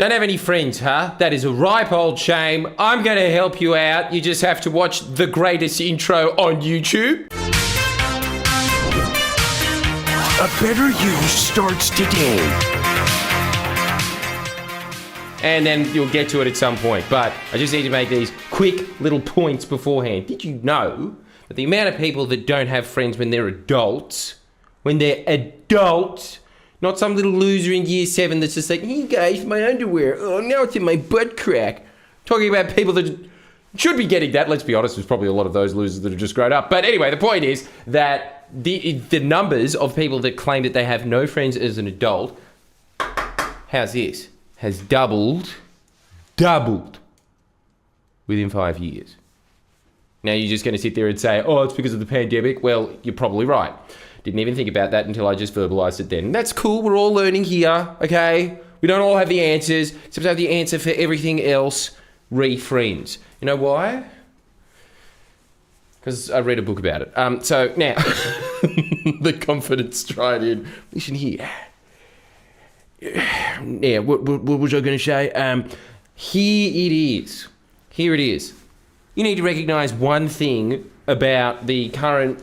Don't have any friends, huh? That is a ripe old shame. I'm going to help you out. You just have to watch the greatest intro on YouTube. A better you starts today. And then you'll get to it at some point. But I just need to make these quick little points beforehand. Did you know that the amount of people that don't have friends when they're adults, not some little loser in year 7 that's just like, hey guys, my underwear. Oh, now it's in my butt crack. Talking about people that should be getting that. Let's be honest, there's probably a lot of those losers that have just grown up. But anyway, the point is that the numbers of people that claim that they have no friends as an adult, how's this, has doubled within 5 years. Now you're just going to sit there and say, oh, it's because of the pandemic. Well, you're probably right. Didn't even think about that until I just verbalized it then. That's cool. We're all learning here, okay? We don't all have the answers, except I have the answer for everything else. Friends. You know why? Because I read a book about it. So now, the confidence stride in. Listen here. Yeah, what was I going to say? Here it is. You need to recognize one thing about the current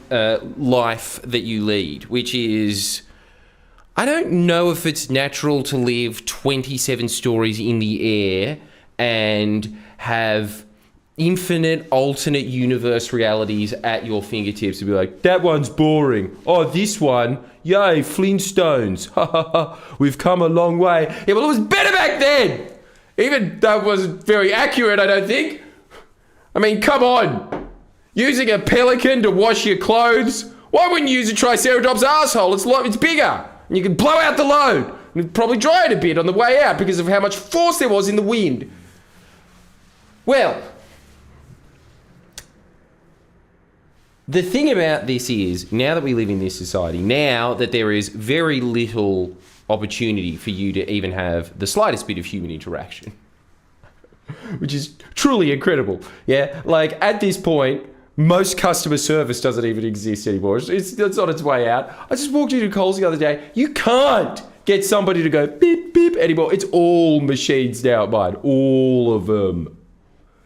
life that you lead, which is, I don't know if it's natural to live 27 stories in the air and have infinite alternate universe realities at your fingertips to be like, that one's boring. Oh, this one, yay, Flintstones. Ha ha ha, we've come a long way. Yeah, well, it was better back then. Even though it wasn't very accurate, I don't think. I mean, come on. Using a pelican to wash your clothes? Why wouldn't you use a triceratops asshole? It's bigger. And you can blow out the load. And it'd probably dry it a bit on the way out because of how much force there was in the wind. Well, the thing about this is, now that we live in this society, now that there is very little opportunity for you to even have the slightest bit of human interaction, which is truly incredible. Yeah, like at this point, most customer service doesn't even exist anymore. It's on its way out. I just walked into Coles the other day. You can't get somebody to go beep, beep anymore. It's all machines now at mine. All of them.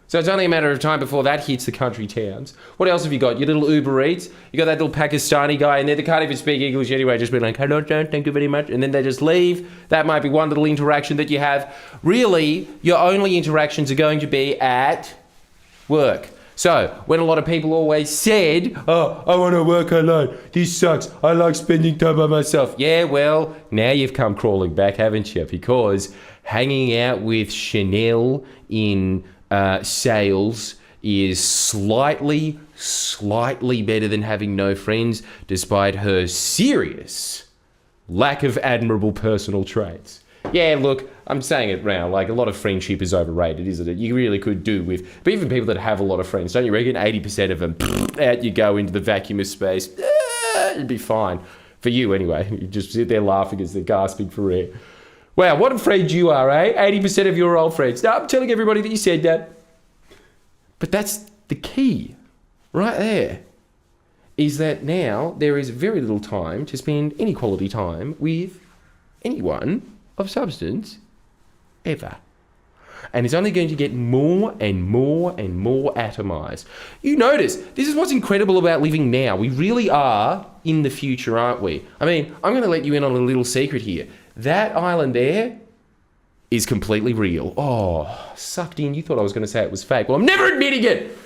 So it's only a matter of time before that hits the country towns. What else have you got? Your little Uber Eats. You got that little Pakistani guy in there that can't even speak English anyway. Just be like, hello, John, thank you very much. And then they just leave. That might be one little interaction that you have. Really, your only interactions are going to be at work. So, when a lot of people always said, oh, I want to work alone. This sucks. I like spending time by myself. Yeah, well, now you've come crawling back, haven't you? Because hanging out with Chanel in sales is slightly better than having no friends, despite her serious lack of admirable personal traits. Yeah, look, I'm saying it now, like a lot of friendship is overrated, isn't it? You really could do with, but even people that have a lot of friends, don't you reckon 80% of them, out you go into the vacuum of space, it'd be fine. For you anyway, you just sit there laughing as they're gasping for air. Wow, what a friend you are, eh? 80% of your old friends. Now, I'm telling everybody that you said that. But that's the key, right there, is that now there is very little time to spend any quality time with anyone of substance ever. And it's only going to get more and more and more atomized. You notice, this is what's incredible about living now. We really are in the future, aren't we? I mean, I'm going to let you in on a little secret here. That island there is completely real. Oh, sucked in. You thought I was going to say it was fake. Well, I'm never admitting it.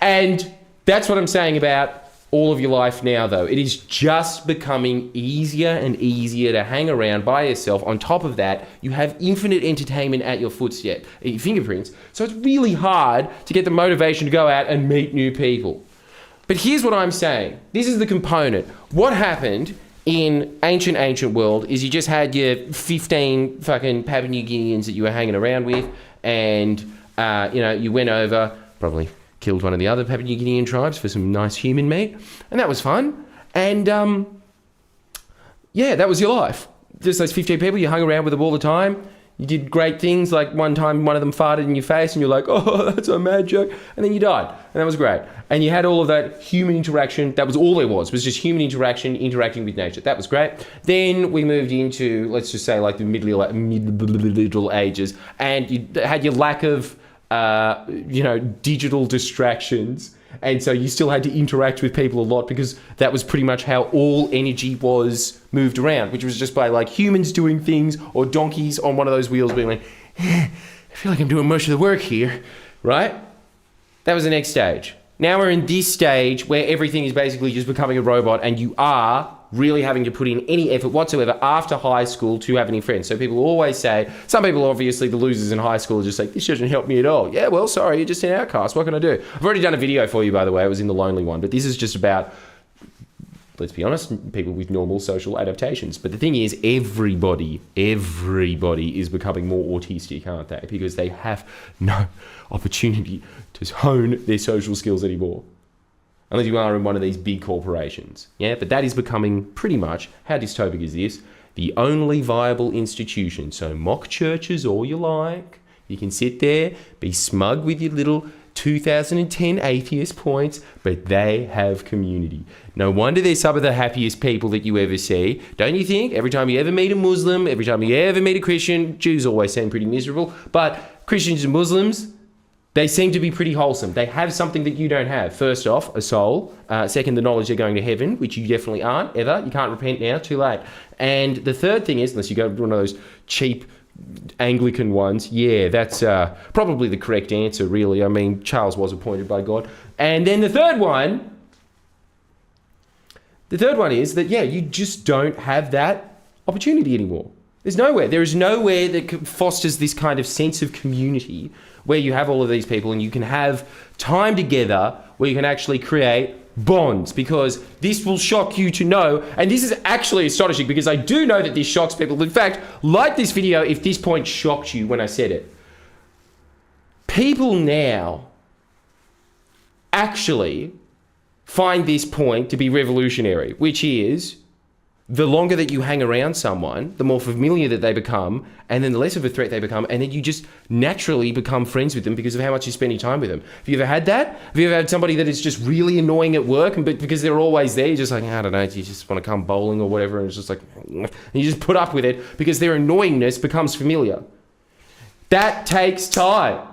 And that's what I'm saying about all of your life now, though. It is just becoming easier and easier to hang around by yourself. On top of that, you have infinite entertainment at your fingerprints. So it's really hard to get the motivation to go out and meet new people. But here's what I'm saying. This is the component. What happened in ancient world is you just had your 15 fucking Papua New Guineans that you were hanging around with, and you went over, probably killed one of the other Papua New Guinean tribes for some nice human meat, and that was fun. And that was your life. Just those 15 people, you hung around with them all the time. You did great things, like one time one of them farted in your face and you're like, oh, that's a mad joke. And then you died. And that was great. And you had all of that human interaction. That was all there was just human interaction, interacting with nature. That was great. Then we moved into, let's just say, like the middle ages. And you had your lack of, digital distractions. And so you still had to interact with people a lot because that was pretty much how all energy was moved around, which was just by like humans doing things or donkeys on one of those wheels being like, I feel like I'm doing most of the work here, right? That was the next stage. Now we're in this stage where everything is basically just becoming a robot and you are really having to put in any effort whatsoever after high school to have any friends. So people always say, some people obviously the losers in high school are just like, this doesn't help me at all. Yeah, well, sorry, you're just an outcast. What can I do? I've already done a video for you, by the way. It was in the lonely one. But this is just about, let's be honest, people with normal social adaptations. But the thing is, everybody is becoming more autistic, aren't they? Because they have no opportunity to hone their social skills anymore. Unless you are in one of these big corporations. Yeah, but that is becoming pretty much, how dystopic is this? The only viable institution. So mock churches all you like. You can sit there, be smug with your little 2010 atheist points, but they have community. No wonder they're some of the happiest people that you ever see. Don't you think? Every time you ever meet a Muslim, every time you ever meet a Christian, Jews always seem pretty miserable, but Christians and Muslims, they seem to be pretty wholesome. They have something that you don't have. First off, a soul. Second, the knowledge they're going to heaven, which you definitely aren't, ever. You can't repent now, too late. And the third thing is, unless you go to one of those cheap Anglican ones, yeah, that's probably the correct answer, really. I mean, Charles was appointed by God. And then the third one is that, yeah, you just don't have that opportunity anymore. There is nowhere that fosters this kind of sense of community where you have all of these people and you can have time together where you can actually create bonds, because this will shock you to know, and this is actually astonishing because I do know that this shocks people. In fact, like this video if this point shocked you when I said it. People now actually find this point to be revolutionary, which is the longer that you hang around someone, the more familiar that they become, and then the less of a threat they become, and then you just naturally become friends with them because of how much you're spending time with them. Have you ever had that? Have you ever had somebody that is just really annoying at work, and but because they're always there, you're just like, I don't know, you just want to come bowling or whatever, and it's just like, and you just put up with it because their annoyingness becomes familiar. That takes time.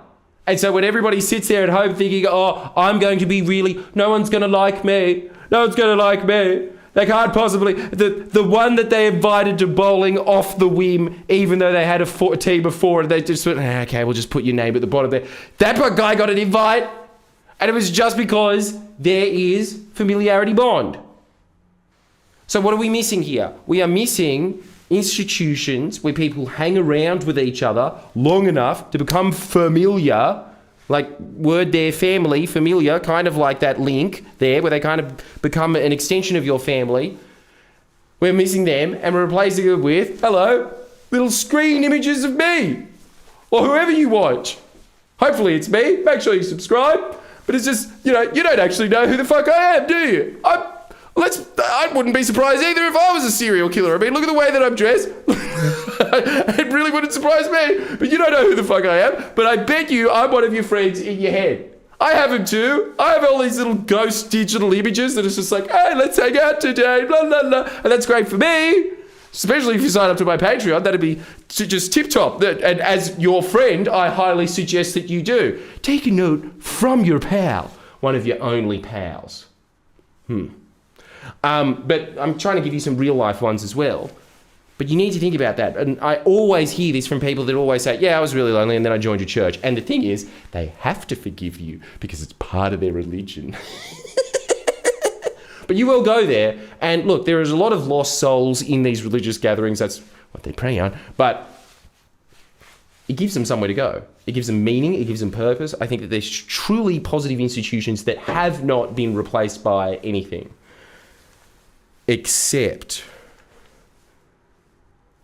And so when everybody sits there at home thinking, oh, I'm going to be really, no one's going to like me. No one's going to like me. They can't possibly, the one that they invited to bowling off the whim, even though they had a team before, and they just went, okay, we'll just put your name at the bottom there. That guy got an invite, and it was just because there is familiarity bond. So what are we missing here? We are missing institutions where people hang around with each other long enough to become familiar, like word there, family, familiar, kind of like that link there where they kind of become an extension of your family. We're missing them and we're replacing it with, hello, little screen images of me or whoever you watch. Hopefully it's me. Make sure you subscribe. But it's just, you don't actually know who the fuck I am, do you? I wouldn't be surprised either if I was a serial killer. I mean, look at the way that I'm dressed. It really wouldn't surprise me. But you don't know who the fuck I am. But I bet you I'm one of your friends in your head. I have them too. I have all these little ghost digital images that is just like, hey, let's hang out today, blah, blah, blah. And that's great for me. Especially if you sign up to my Patreon, that'd be just tip-top. And as your friend, I highly suggest that you do. Take a note from your pal. One of your only pals. But I'm trying to give you some real life ones as well. But you need to think about that. And I always hear this from people that always say, yeah, I was really lonely and then I joined your church. And the thing is, they have to forgive you because it's part of their religion. But you will go there. And look, there is a lot of lost souls in these religious gatherings. That's what they prey on. But it gives them somewhere to go. It gives them meaning. It gives them purpose. I think that there's truly positive institutions that have not been replaced by anything. Except,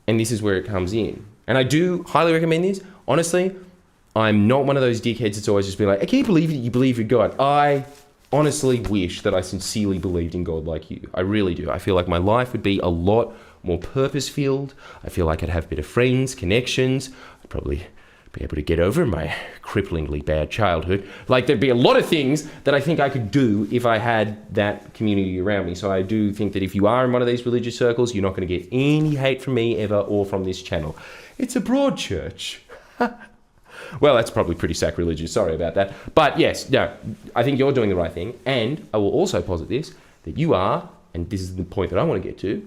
and this is where it comes in, and I do highly recommend this. Honestly, I'm not one of those dickheads that's always just been like, I can't believe that you believe in God. I honestly wish that I sincerely believed in God like you. I really do. I feel like my life would be a lot more purpose-filled. I feel like I'd have better friends, connections. probably be able to get over my cripplingly bad childhood. Like, there'd be a lot of things that I think I could do if I had that community around me. So I do think that if you are in one of these religious circles, you're not going to get any hate from me ever or from this channel. It's a broad church. Well, that's probably pretty sacrilegious. Sorry about that. But yes, no, I think you're doing the right thing. And I will also posit this, that you are, and this is the point that I want to get to,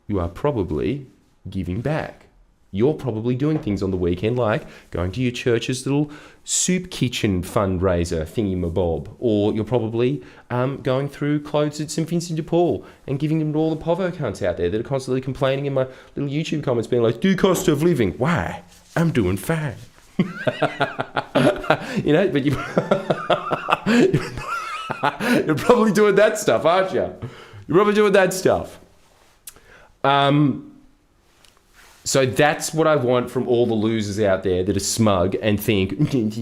you are probably giving back. You're probably doing things on the weekend like going to your church's little soup kitchen fundraiser thingy-mabob, or you're probably going through clothes at St Vincent de Paul and giving them to all the povo cunts out there that are constantly complaining in my little YouTube comments being like, do cost of living? Why? I'm doing fine. You know, but you're probably doing that stuff, aren't you? You're probably doing that stuff. So that's what I want from all the losers out there that are smug and think, I'm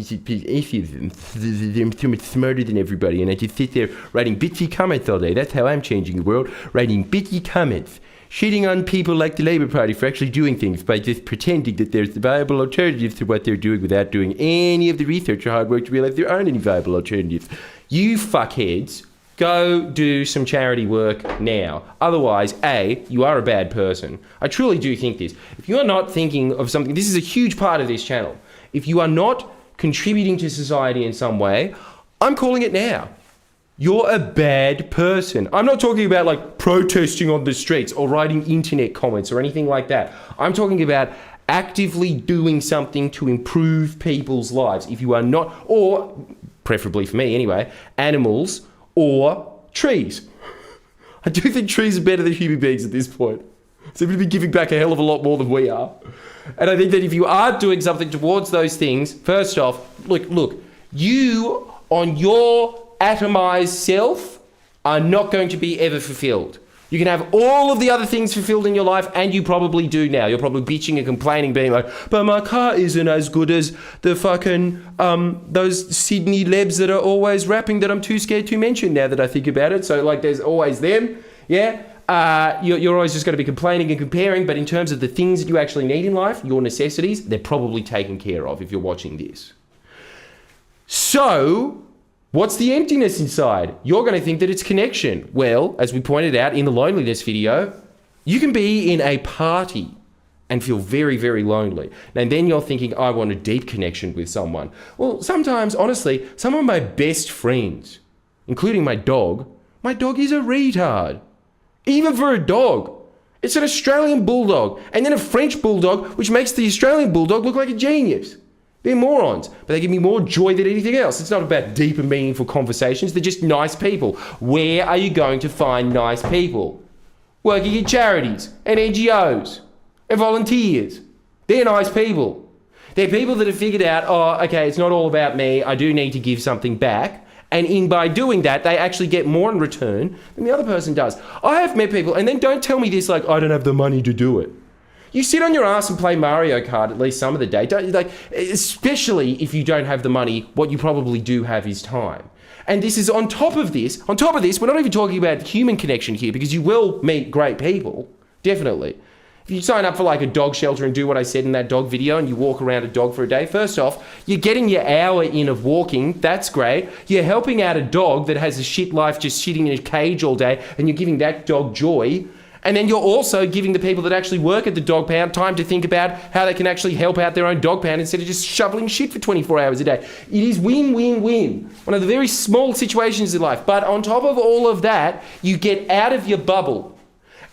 so much smarter than everybody, and I just sit there writing bitchy comments all day. That's how I'm changing the world, writing bitchy comments. Shitting on people like the Labour Party for actually doing things by just pretending that there's viable alternatives to what they're doing without doing any of the research or hard work to realize there aren't any viable alternatives. You fuckheads, go do some charity work now. Otherwise, A, you are a bad person. I truly do think this. If you are not thinking of something, this is a huge part of this channel. If you are not contributing to society in some way, I'm calling it now. You're a bad person. I'm not talking about like protesting on the streets or writing internet comments or anything like that. I'm talking about actively doing something to improve people's lives. If you are not, or preferably for me anyway, animals or trees. I do think trees are better than human beings at this point. Seem to be giving back a hell of a lot more than we are. And I think that if you are doing something towards those things, first off, look, you on your atomized self are not going to be ever fulfilled. You can have all of the other things fulfilled in your life, and you probably do now. You're probably bitching and complaining, being like, but my car isn't as good as the fucking, those Sydney lebs that are always rapping that I'm too scared to mention now that I think about it. So, like, there's always them, yeah? You're always just going to be complaining and comparing, but in terms of the things that you actually need in life, your necessities, they're probably taken care of if you're watching this. So, what's the emptiness inside? You're going to think that it's connection. Well, as we pointed out in the loneliness video, you can be in a party and feel very, very lonely. And then you're thinking, I want a deep connection with someone. Well, sometimes, honestly, some of my best friends, including my dog is a retard. Even for a dog. It's an Australian bulldog and then a French bulldog, which makes the Australian bulldog look like a genius. They're morons, but they give me more joy than anything else. It's not about deep and meaningful conversations. They're just nice people. Where are you going to find nice people? Working at charities and NGOs and volunteers. They're nice people. They're people that have figured out, oh, okay, it's not all about me. I do need to give something back. And by doing that, they actually get more in return than the other person does. I have met people, and then don't tell me this like, I don't have the money to do it. You sit on your ass and play Mario Kart at least some of the day. Don't, like, especially if you don't have the money, what you probably do have is time. And this is on top of this, we're not even talking about human connection here, because you will meet great people, definitely. If you sign up for like a dog shelter and do what I said in that dog video and you walk around a dog for a day, first off, you're getting your hour in of walking. That's great. You're helping out a dog that has a shit life just sitting in a cage all day, and you're giving that dog joy. And then you're also giving the people that actually work at the dog pound time to think about how they can actually help out their own dog pound instead of just shoveling shit for 24 hours a day. It is win-win-win. One of the very small situations in life. But on top of all of that, you get out of your bubble.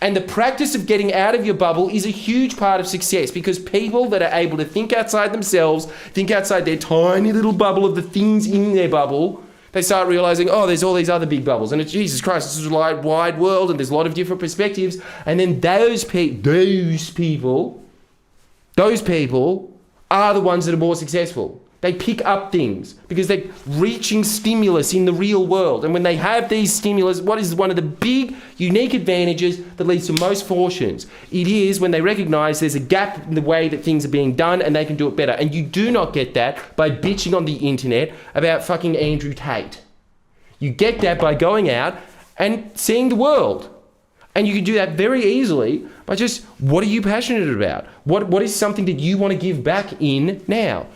And the practice of getting out of your bubble is a huge part of success, because people that are able to think outside themselves, think outside their tiny little bubble of the things in their bubble, they start realizing, oh, there's all these other big bubbles. And it's, Jesus Christ, this is a wide world and there's a lot of different perspectives. And then those people are the ones that are more successful. They pick up things because they're reaching stimulus in the real world. And when they have these stimulus, what is one of the big, unique advantages that leads to most fortunes? It is when they recognize there's a gap in the way that things are being done and they can do it better. And you do not get that by bitching on the internet about fucking Andrew Tate. You get that by going out and seeing the world. And you can do that very easily by just, what are you passionate about? What is something that you want to give back in now?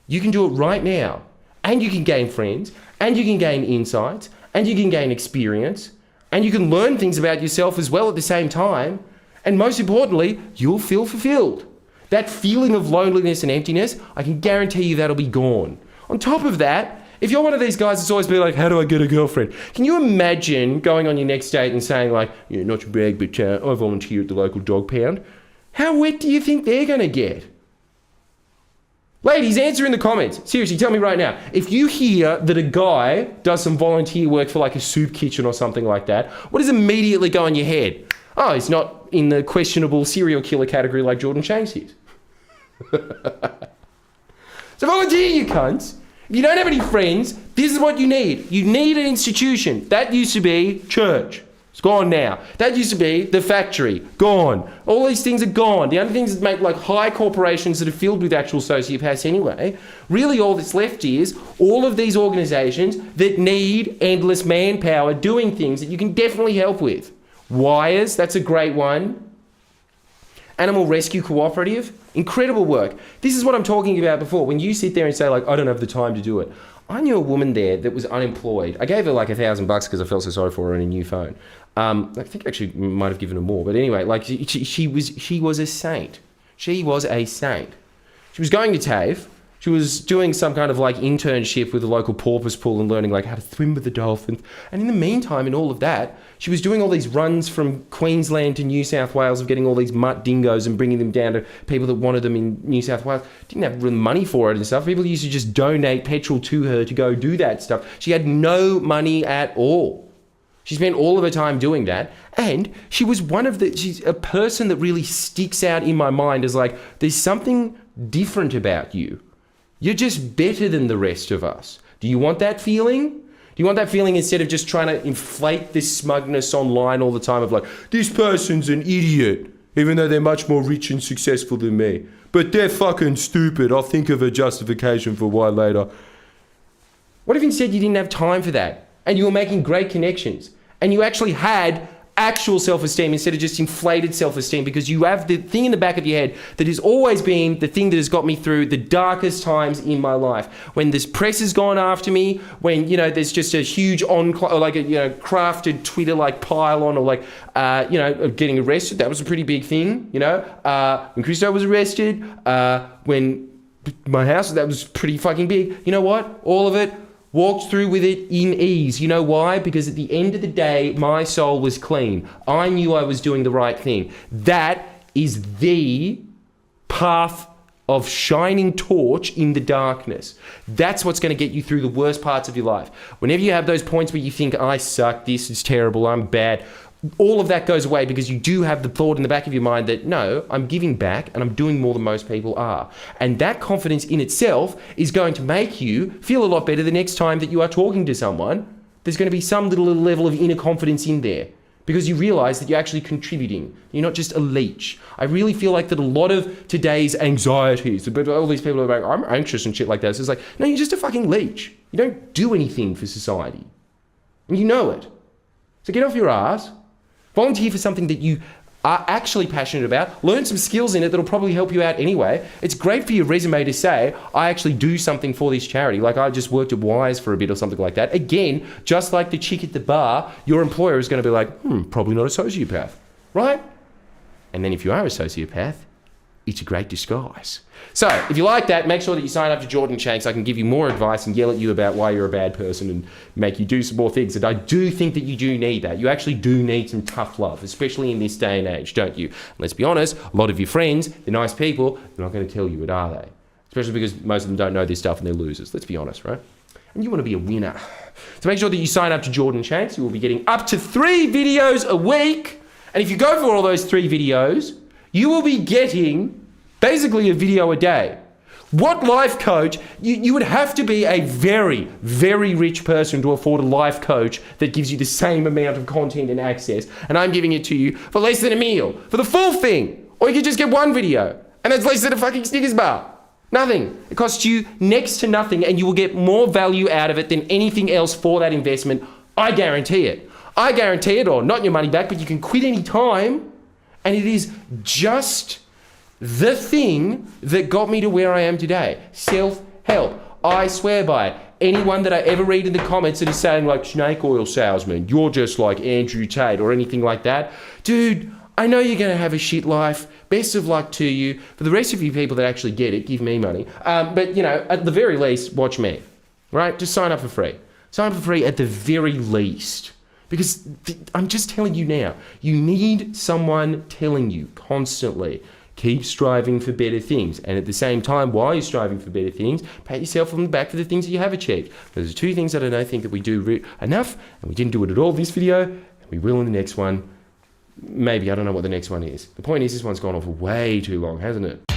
You can do it right now. And you can gain friends, and you can gain insights, and you can gain experience, and you can learn things about yourself as well at the same time. And most importantly, you'll feel fulfilled. That feeling of loneliness and emptiness, I can guarantee you that'll be gone. On top of that, if you're one of these guys that's always been like, how do I get a girlfriend? Can you imagine going on your next date and saying like, yeah, not to brag, but I volunteer at the local dog pound? How wet do you think they're going to get? Ladies, answer in the comments. Seriously, tell me right now. If you hear that a guy does some volunteer work for like a soup kitchen or something like that, what does immediately go in your head? Oh, he's not in the questionable serial killer category like Jordan Shanks is. So volunteer, you cunts. If you don't have any friends, this is what you need. You need an institution. That used to be church. It's gone now. That used to be the factory. Gone. All these things are gone. The only things that make like high corporations that are filled with actual sociopaths anyway, really all that's left is all of these organisations that need endless manpower doing things that you can definitely help with. Wires, that's a great one. Animal Rescue Cooperative, incredible work. This is what I'm talking about before. When you sit there and say like, I don't have the time to do it. I knew a woman there that was unemployed. I gave her like $1,000 because I felt so sorry for her and a new phone. I think actually might have given her more, but anyway, like she was a saint. She was a saint. She was going to TAFE. She was doing some kind of like internship with the local porpoise pool and learning like how to swim with the dolphins. And in the meantime, in all of that, she was doing all these runs from Queensland to New South Wales of getting all these mutt dingoes and bringing them down to people that wanted them in New South Wales. Didn't have real money for it and stuff. People used to just donate petrol to her to go do that stuff. She had no money at all. She spent all of her time doing that. And she was she's a person that really sticks out in my mind as like, there's something different about you. You're just better than the rest of us. Do you want that feeling? Do you want that feeling instead of just trying to inflate this smugness online all the time of like, this person's an idiot, even though they're much more rich and successful than me. But they're fucking stupid. I'll think of a justification for why later. What if instead you didn't have time for that and you were making great connections and you actually had actual self-esteem instead of just inflated self-esteem, because you have the thing in the back of your head that has always been the thing that has got me through the darkest times in my life. When this press has gone after me, when, you know, there's just a huge crafted Twitter like pile on, or like, getting arrested. That was a pretty big thing, you know, when Christo was arrested, when my house, that was pretty fucking big. You know what? All of it, walked through with it in ease. You know why? Because at the end of the day, my soul was clean. I knew I was doing the right thing. That is the path of shining torch in the darkness. That's what's going to get you through the worst parts of your life. Whenever you have those points where you think, I suck, this is terrible, I'm bad, all of that goes away because you do have the thought in the back of your mind that, no, I'm giving back and I'm doing more than most people are. And that confidence in itself is going to make you feel a lot better the next time that you are talking to someone. There's going to be some little level of inner confidence in there because you realize that you're actually contributing. You're not just a leech. I really feel like that a lot of today's anxieties, but all these people are like, I'm anxious and shit like that. So it's like, no, you're just a fucking leech. You don't do anything for society. And you know it. So get off your ass. Volunteer for something that you are actually passionate about. Learn some skills in it that'll probably help you out anyway. It's great for your resume to say, I actually do something for this charity. Like I just worked at Wise for a bit or something like that. Again, just like the chick at the bar, your employer is going to be like, probably not a sociopath, right? And then if you are a sociopath, it's a great disguise. So if you like that, make sure that you sign up to Jordan Shanks. I can give you more advice and yell at you about why you're a bad person and make you do some more things. And I do think that you do need that. You actually do need some tough love, especially in this day and age, don't you? And let's be honest, a lot of your friends, they're nice people, they're not going to tell you it, are they? Especially because most of them don't know this stuff and they're losers. Let's be honest, right? And you want to be a winner. So make sure that you sign up to Jordan Shanks. You will be getting up to 3 videos a week. And if you go for all those 3 videos, you will be getting basically a video a day. What life coach? You would have to be a very, very rich person to afford a life coach that gives you the same amount of content and access. And I'm giving it to you for less than a meal, for the full thing. Or you could just get 1 video, and that's less than a fucking Snickers bar. Nothing. It costs you next to nothing, and you will get more value out of it than anything else for that investment. I guarantee it. I guarantee it, or not your money back, but you can quit any time. And it is just the thing that got me to where I am today. Self-help. I swear by it. Anyone that I ever read in the comments that is saying like, snake oil salesman, you're just like Andrew Tate or anything like that. Dude, I know you're going to have a shit life. Best of luck to you. For the rest of you people that actually get it, give me money. But, you know, at the very least, watch me. Right? Just sign up for free. Sign up for free at the very least. Because I'm just telling you now, you need someone telling you constantly, keep striving for better things. And at the same time, while you're striving for better things, pat yourself on the back for the things that you have achieved. Those are two things that I don't think that we do enough, and we didn't do it at all this video, and we will in the next one. Maybe, I don't know what the next one is. The point is, this one's gone off way too long, hasn't it?